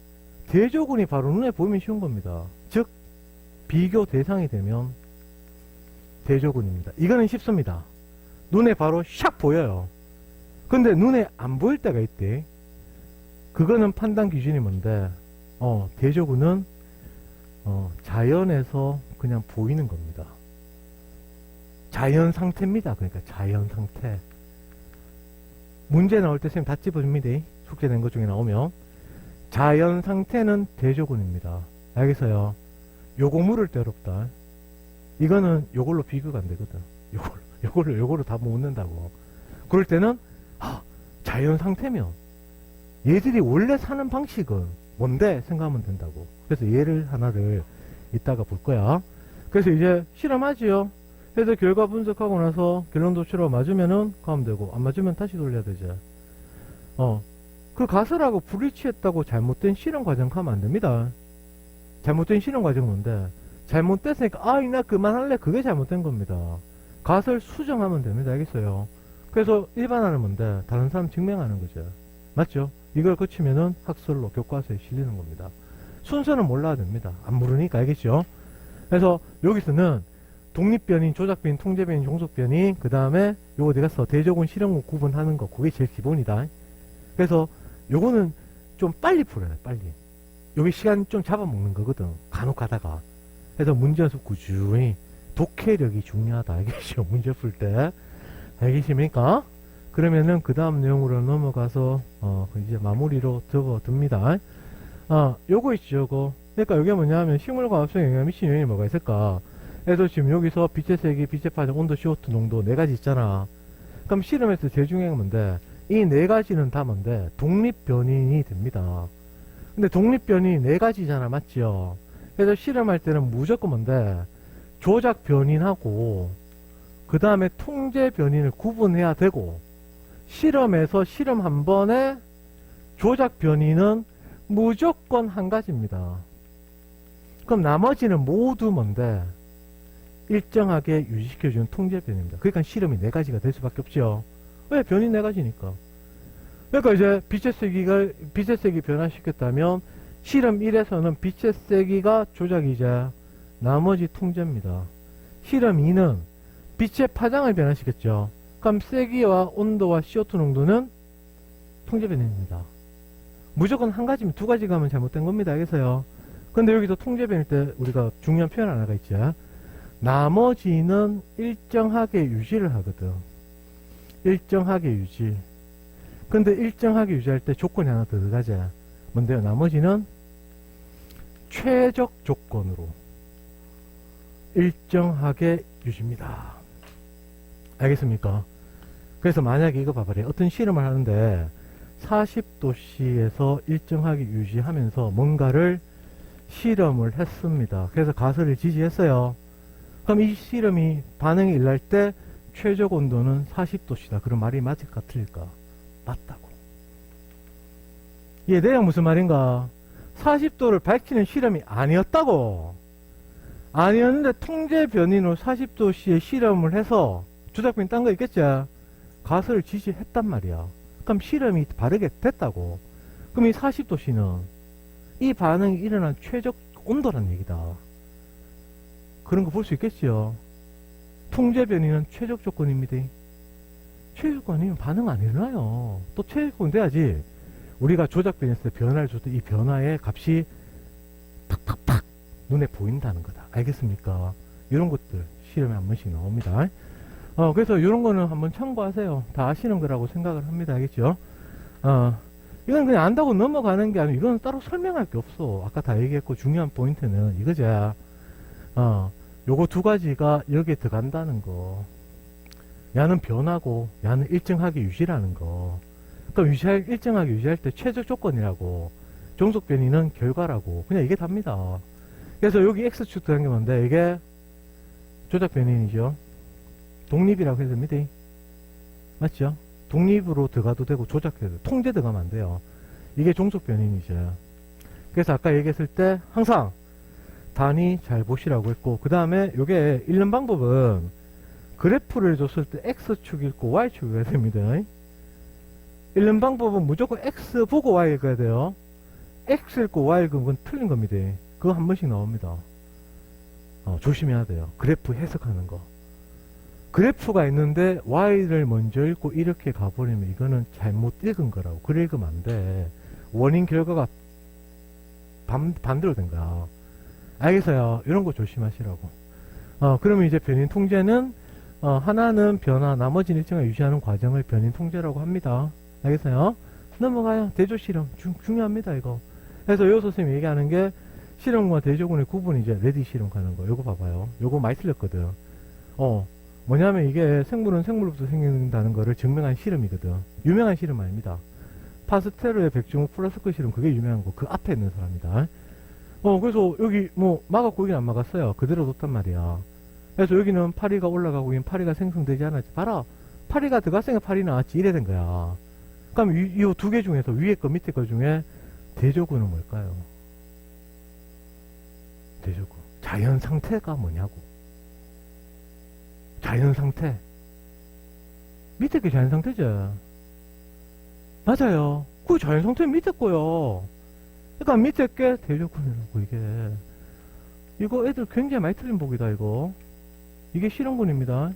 대조군이 바로 눈에 보이면 쉬운 겁니다. 즉 비교 대상이 되면 대조군입니다. 이거는 쉽습니다. 눈에 바로 샥 보여요. 근데 눈에 안 보일 때가 있대. 그거는 판단 기준이 뭔데 대조군은 자연에서 그냥 보이는 겁니다. 자연 상태입니다. 그러니까 자연 상태. 문제 나올 때 선생님 다 찝어줍니다. 숙제 낸 것 중에 나오면 자연 상태는 대조군입니다. 알겠어요? 요거 물을 때 어렵다. 이거는 요걸로 비교가 안 되거든. 요걸로 다 못 낸다고. 그럴 때는 자연 상태면 얘들이 원래 사는 방식은 뭔데 생각하면 된다고. 그래서 얘를 하나를 이따가 볼 거야. 그래서 이제 실험하지요. 그래서 결과 분석하고 나서 결론 도출하고 맞으면은 가면 되고 안 맞으면 다시 돌려야 되죠. 그 가설하고 불일치했다고 잘못된 실험 과정 가면 안 됩니다. 잘못된 실험 과정은 뭔데? 잘못됐으니까 나 그만할래. 그게 잘못된 겁니다. 가설 수정하면 됩니다. 알겠어요? 그래서 일반화는 뭔데? 다른 사람 증명하는 거죠. 맞죠? 이걸 거치면은 학설로 교과서에 실리는 겁니다. 순서는 몰라야 됩니다. 안 모르니까. 알겠죠? 그래서 여기서는 독립변인, 조작변인, 통제변인, 종속변인, 그 다음에 요거 내가 써 대조군, 실험군 구분하는 거 그게 제일 기본이다. 그래서 요거는 좀 빨리 풀어야 돼. 빨리. 여기 시간 좀 잡아먹는 거거든. 간혹 가다가. 그래서 문제 연습 꾸준히 독해력이 중요하다. 알겠죠? 문제 풀 때. 알겠습니까? 그러면은 그 다음 내용으로 넘어가서 이제 마무리로 접어듭니다. 요거 있죠. 요거. 그러니까 이게 뭐냐면 식물과학성에 영향 미치는 요인이 뭐가 있을까? 그래서 지금 여기서 빛의 세기, 빛의 파장, 온도, CO2 농도 네 가지 있잖아. 그럼 실험에서 제일 중요한 건 뭔데? 이 네 가지는 다 뭔데? 독립변인이 됩니다. 근데 독립변인이 네 가지잖아. 맞죠? 그래서 실험할 때는 무조건 뭔데? 조작 변인하고 그 다음에 통제 변인을 구분해야 되고 실험에서 실험 한 번에 조작 변인은 무조건 한 가지입니다. 그럼 나머지는 모두 뭔데? 일정하게 유지시켜주는 통제 변입니다. 그러니까 실험이 네 가지가 될 수밖에 없죠. 왜? 변이 네 가지니까. 그러니까 이제 빛의 세기 변화시켰다면 실험 1에서는 빛의 세기가 조작이자 나머지 통제입니다. 실험 2는 빛의 파장을 변화시켰죠. 그럼 세기와 온도와 CO2 농도는 통제 변입니다. 무조건 한 가지면 두 가지가 하면 잘못된 겁니다. 알겠어요? 근데 여기서 통제 변일 때 우리가 중요한 표현 하나가 있죠. 나머지는 일정하게 유지를 하거든. 일정하게 유지. 근데 일정하게 유지할 때 조건이 하나 더 들어가자. 뭔데요? 나머지는 최적 조건으로 일정하게 유지입니다. 알겠습니까? 그래서 만약에 이거 봐봐요. 어떤 실험을 하는데 40도씨에서 일정하게 유지하면서 뭔가를 실험을 했습니다. 그래서 가설을 지지했어요. 그럼 이 실험이 반응이 일어날 때 최적 온도는 40도씨다. 그런 말이 맞을까 틀릴까? 맞다고. 이게 내용 무슨 말인가? 40도를 밝히는 실험이 아니었다고. 아니었는데 통제 변인으로 40도씨의 실험을 해서 조작변이 딴 거 있겠죠? 가설을 지지했단 말이야. 그럼 실험이 바르게 됐다고. 그럼 이 40도씨는 이 반응이 일어난 최적 온도란 얘기다. 그런 거 볼 수 있겠지요. 통제 변이는 최적 조건입니다. 최적 조건이면 반응 안 일어나요. 또 최적 조건 돼야지 우리가 조작 변이했을 때 변화를 줄 때 이 변화의 값이 팍팍팍 눈에 보인다는 거다. 알겠습니까? 이런 것들 실험에 한 번씩 나옵니다. 그래서 이런 거는 한번 참고하세요. 다 아시는 거라고 생각을 합니다. 알겠죠? 이건 그냥 안다고 넘어가는 게 아니고 이건 따로 설명할 게 없어. 아까 다 얘기했고 중요한 포인트는 이거죠. 요거 두 가지가 여기에 들어간다는 거. 야는 변하고 야는 일정하게 유지라는 거. 그러니까 일정하게 유지할 때 최적 조건이라고, 종속 변이는 결과라고. 그냥 이게 답니다. 그래서 여기 X축 들어간 게 뭔데? 이게 조작 변인이죠. 독립이라고 해서 됩니다. 맞죠? 독립으로 들어가도 되고 조작해도 통제 들어가면 안 돼요. 이게 종속 변인이죠. 그래서 아까 얘기했을 때 항상 단위 잘 보시라고 했고, 그 다음에 요게 읽는 방법은 그래프를 줬을 때 X축 읽고 Y축 읽어야 됩니다. 읽는 방법은 무조건 X 보고 Y 읽어야 돼요. X 읽고 Y 읽은 건 틀린 겁니다. 그거 한 번씩 나옵니다. 조심해야 돼요. 그래프 해석하는 거. 그래프가 있는데 Y를 먼저 읽고 이렇게 가버리면 이거는 잘못 읽은 거라고. 그래 읽으면 안 돼. 원인 결과가 반대로 된 거야. 알겠어요? 이런 거 조심하시라고. 그러면 이제 변인 통제는 하나는 변화, 나머지는 일정을 유지하는 과정을 변인 통제라고 합니다. 알겠어요? 넘어가요. 대조 실험. 중요합니다, 이거. 그래서 요 선생님이 얘기하는 게 실험과 대조군의 구분이 이제 레디 실험 가는 거. 요거 봐봐요. 요거 많이 틀렸거든. 뭐냐면 이게 생물은 생물로부터 생긴다는 거를 증명한 실험이거든. 유명한 실험 아닙니다. 파스테르의 백종욱 플라스크 실험, 그게 유명한 거. 그 앞에 있는 사람이다. 그래서 여기 뭐 막았고 여기는 안 막았어요. 그대로 뒀단 말이야. 그래서 여기는 파리가 올라가고 여기는 파리가 생성되지 않았지. 봐라. 파리가 들어갔으니까 파리 나왔지. 이래 된 거야. 그럼 이 두 개 중에서 위에 거 밑에 거 중에 대조군은 뭘까요? 대조군. 자연 상태가 뭐냐고. 자연 상태. 밑에 게 자연 상태죠. 맞아요. 그 자연 상태 밑에 거요. 그러니까 밑에 게 대조군이라고. 이거 애들 굉장히 많이 틀린 복이다. 이게 실험군입니다.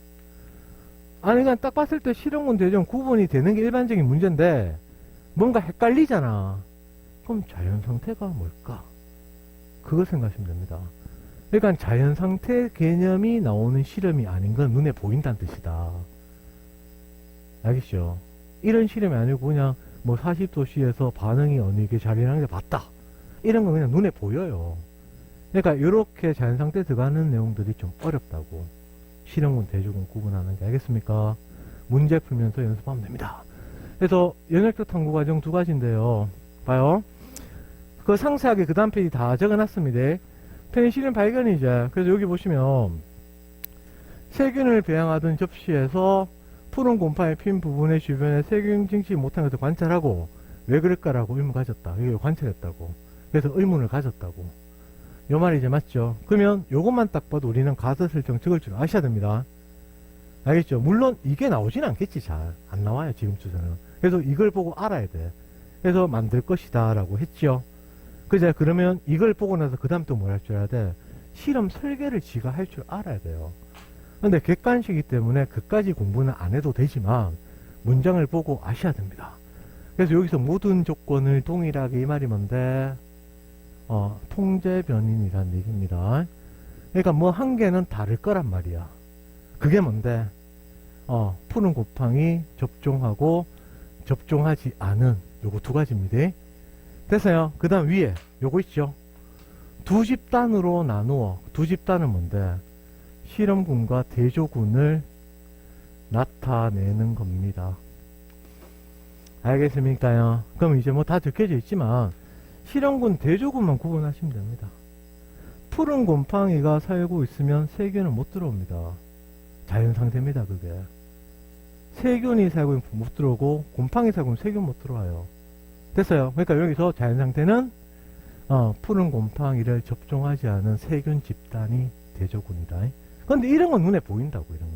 아니, 그냥 딱 봤을 때 실험군 대조군 구분이 되는 게 일반적인 문제인데 뭔가 헷갈리잖아. 그럼 자연 상태가 뭘까? 그거 생각하시면 됩니다. 그러니까 자연 상태 개념이 나오는 실험이 아닌 건 눈에 보인다는 뜻이다. 알겠죠? 이런 실험이 아니고 그냥 뭐 40도씨에서 반응이 어느 게 자리라는 게 봤다. 이런 건 그냥 눈에 보여요. 그러니까 이렇게 자연 상태에 들어가는 내용들이 좀 어렵다고. 실험군, 대조군 구분하는 게. 알겠습니까? 문제 풀면서 연습하면 됩니다. 그래서 연역적 탐구 과정 두 가지인데요. 봐요. 그 상세하게 그 다음 페이지 다 적어놨습니다. 페니실린 발견이죠. 그래서 여기 보시면 세균을 배양하던 접시에서 푸른 곰팡이 핀 부분의 주변에 세균 증식 못한 것을 관찰하고 왜 그럴까라고 의문 가졌다. 이걸 관찰했다고. 그래서 의문을 가졌다고. 요 말이 이제 맞죠? 그러면 요것만 딱 봐도 우리는 가설 설정 적을 줄 아셔야 됩니다. 알겠죠? 물론 이게 나오진 않겠지. 잘 안 나와요, 지금 주소는. 그래서 이걸 보고 알아야 돼. 그래서 만들 것이다 라고 했죠. 그죠? 그러면 이걸 보고 나서 그 다음 또 뭘 할 줄 알아야 돼? 실험 설계를 지가 할 줄 알아야 돼요. 근데 객관식이기 때문에 그까지 공부는 안 해도 되지만 문장을 보고 아셔야 됩니다. 그래서 여기서 모든 조건을 동일하게, 이 말이 뭔데? 통제 변인이라는 얘기입니다. 그러니까 뭐 한 개는 다를 거란 말이야. 그게 뭔데? 푸른 곰팡이 접종하고 접종하지 않은 요거 두 가지입니다. 됐어요. 그 다음 위에 요거 있죠. 두 집단으로 나누어. 두 집단은 뭔데? 실험군과 대조군을 나타내는 겁니다. 알겠습니까요? 그럼 이제 뭐 다 적혀져 있지만 실험군, 대조군만 구분하시면 됩니다. 푸른 곰팡이가 살고 있으면 세균은 못 들어옵니다. 자연상태입니다, 그게. 세균이 살고 있으면 못 들어오고, 곰팡이 살고 있으면 세균 못 들어와요. 됐어요. 그러니까 여기서 자연상태는, 푸른 곰팡이를 접종하지 않은 세균 집단이 대조군이다. 근데 이런 건 눈에 보인다고, 이런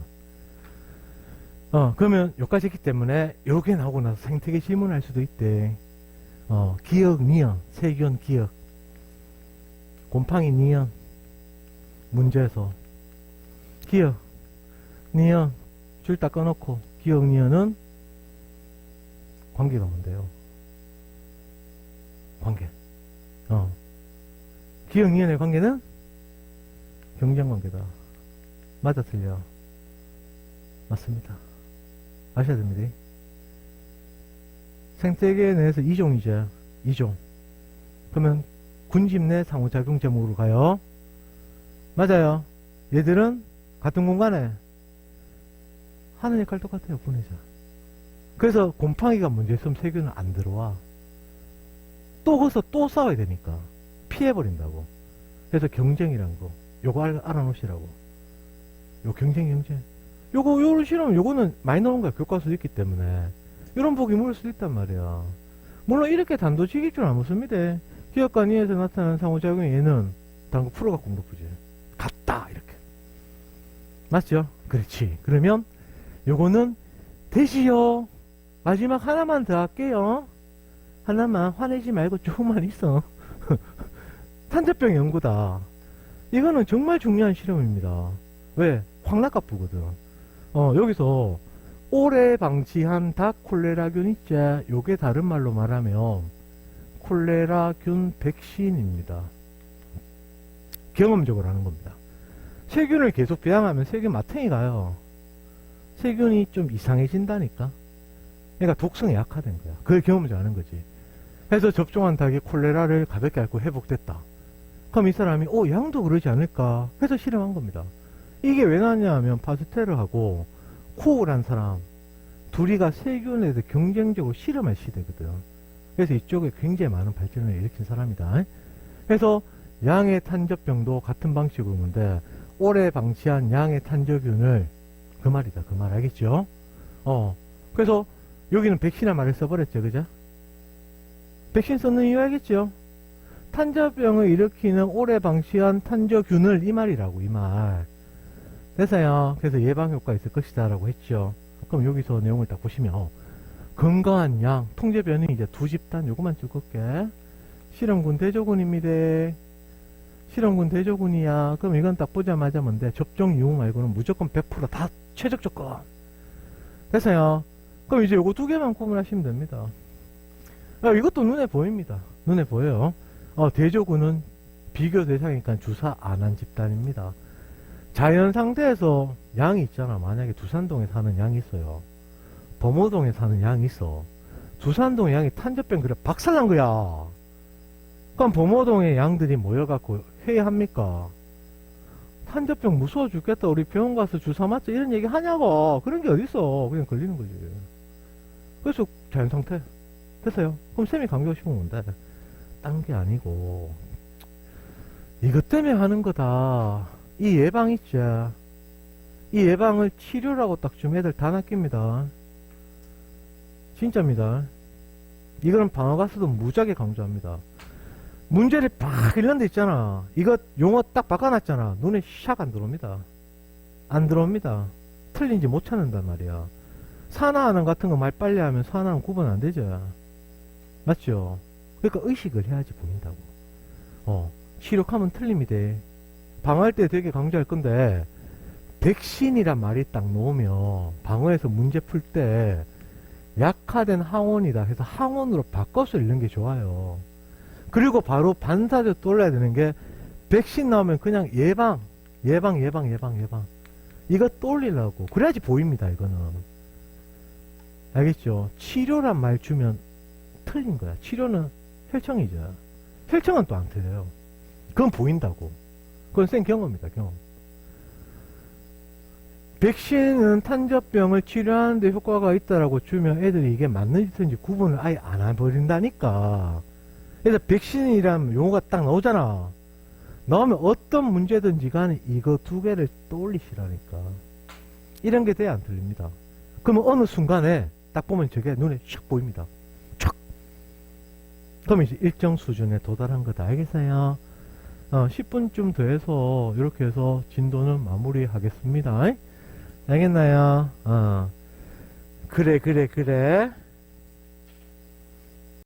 건. 그러면 여기까지 했기 때문에, 요게 나오고 나서 생태계 질문할 수도 있대. 기억, 니은, 세균, 기억. 곰팡이, 니은. 문제에서. 기억. 니은 줄 다 꺼놓고 기억 니은은 관계가 뭔데요? 관계. 기억 니은의 관계는 경쟁 관계다. 맞아 틀려? 맞습니다. 아셔야 됩니다. 생태계 내에서 2종이죠. 2종. 그러면 군집 내 상호작용 제목으로 가요. 맞아요. 얘들은 같은 공간에 하는 역할 똑같아요. 분해자. 그래서 곰팡이가 문제 있으면 세균은 안 들어와. 또 거기서 또 싸워야 되니까 피해버린다고. 그래서 경쟁이란 거 요거 알아놓으시라고. 요 경쟁. 요거 싫으면 요거는 많이 나오는 거야. 교과서에 있기 때문에 이런 보기 물을 수 있단 말이야. 물론 이렇게 단도직입 줄 안 묻습니다. 기억과 니에서 나타나는 상호작용의 얘는 단거 풀어갖고 물어보지. 같다 이렇게. 맞죠? 그렇지. 그러면 요거는 되시요. 마지막 하나만 더 할게요. 하나만. 화내지 말고 조금만 있어. 탄저병 연구다. 이거는 정말 중요한 실험입니다. 왜? 황락가쁘거든. 여기서 오래 방치한 닭 콜레라균 있지? 요게 다른 말로 말하면 콜레라균 백신입니다. 경험적으로 하는 겁니다. 세균을 계속 배양하면 세균 마탱이 가요. 세균이 좀 이상해진다니까. 그러니까 독성이 약화된 거야. 그걸 경험적으로 하는 거지. 그래서 접종한 닭이 콜레라를 가볍게 앓고 회복됐다. 그럼 이 사람이 양도 그러지 않을까 해서 실험한 겁니다. 이게 왜 나왔냐 하면 파스테르하고 코우란 사람 둘이가 세균에 대해서 경쟁적으로 실험할 시대거든. 그래서 이쪽에 굉장히 많은 발전을 일으킨 사람이다. 그래서 양의 탄저병도 같은 방식으로 오는데 오래 방치한 양의 탄저균을 그 말이다. 그 말 알겠죠? 그래서 여기는 백신이란 말을 써버렸죠. 그죠? 백신 썼는 이유 알겠죠? 탄저병을 일으키는 오래 방치한 탄저균을 이 말이라고. 이 말. 됐어요. 그래서 예방효과 있을 것이다 라고 했죠. 그럼 여기서 내용을 딱 보시면 건강한 양 통제변이 이제 두 집단 요것만 찍을게. 실험군 대조군입니다. 실험군 대조군이야. 그럼 이건 딱 보자마자 뭔데 접종 이후 말고는 무조건 100% 다 최적 조건. 됐어요. 그럼 이제 요거 두 개만 구분하시면 됩니다. 이것도 눈에 보입니다. 눈에 보여요. 대조군은 비교 대상이니까 주사 안 한 집단입니다. 자연 상태에서 양이 있잖아. 만약에 두산동에 사는 양이 있어요. 범호동에 사는 양이 있어. 두산동 양이 탄저병 그래 박살난 거야. 그럼 범호동의 양들이 모여갖고 회의합니까? 탄저병 무서워 죽겠다. 우리 병원 가서 주사 맞자. 이런 얘기 하냐고. 그런 게 어딨어. 그냥 걸리는 거지. 그래서 자연 상태. 됐어요. 그럼 쌤이 강조하고 싶은 건데 딴 게 아니고 이것 때문에 하는 거다. 이 예방 있죠. 이 예방을 치료라고 딱 주면 애들 다 낚입니다. 진짜입니다. 이거는 방어가서도 무지하게 강조합니다. 문제를 팍 이런 데 있잖아. 이거 용어 딱 바꿔놨잖아. 눈에 샥 안 들어옵니다. 안 들어옵니다. 틀린지 못 찾는단 말이야. 산화하는 같은 거 말 빨리 하면 산화는 구분 안 되죠. 맞죠? 그러니까 의식을 해야지 보인다고. 치료하면 틀립니다. 방어할 때 되게 강조할 건데 백신이란 말이 딱 놓으면 방어에서 문제 풀 때 약화된 항원이다 해서 항원으로 바꿔서 읽는 게 좋아요. 그리고 바로 반사적으로 떠올려야 되는 게 백신 나오면 그냥 예방 이거 떠올리려고. 그래야지 보입니다. 이거는 알겠죠? 치료란 말 주면 틀린 거야. 치료는 혈청이죠. 혈청은 또 안 틀려요. 그건 보인다고. 그건 생 경험이다. 경험. 백신은 탄저병을 치료하는데 효과가 있다라고 주면 애들이 이게 맞는지 틀린지 구분을 아예 안 해버린다니까. 그래서 백신이라는 용어가 딱 나오잖아. 나오면 어떤 문제든지 간에 이거 두 개를 떠올리시라니까. 이런 게 돼야 안 틀립니다. 그러면 어느 순간에 딱 보면 저게 눈에 샥 보입니다. 촥. 그럼 이제 일정 수준에 도달한 거다. 알겠어요? 10분쯤 더 해서 이렇게 해서 진도는 마무리 하겠습니다. 알겠나요? 그래.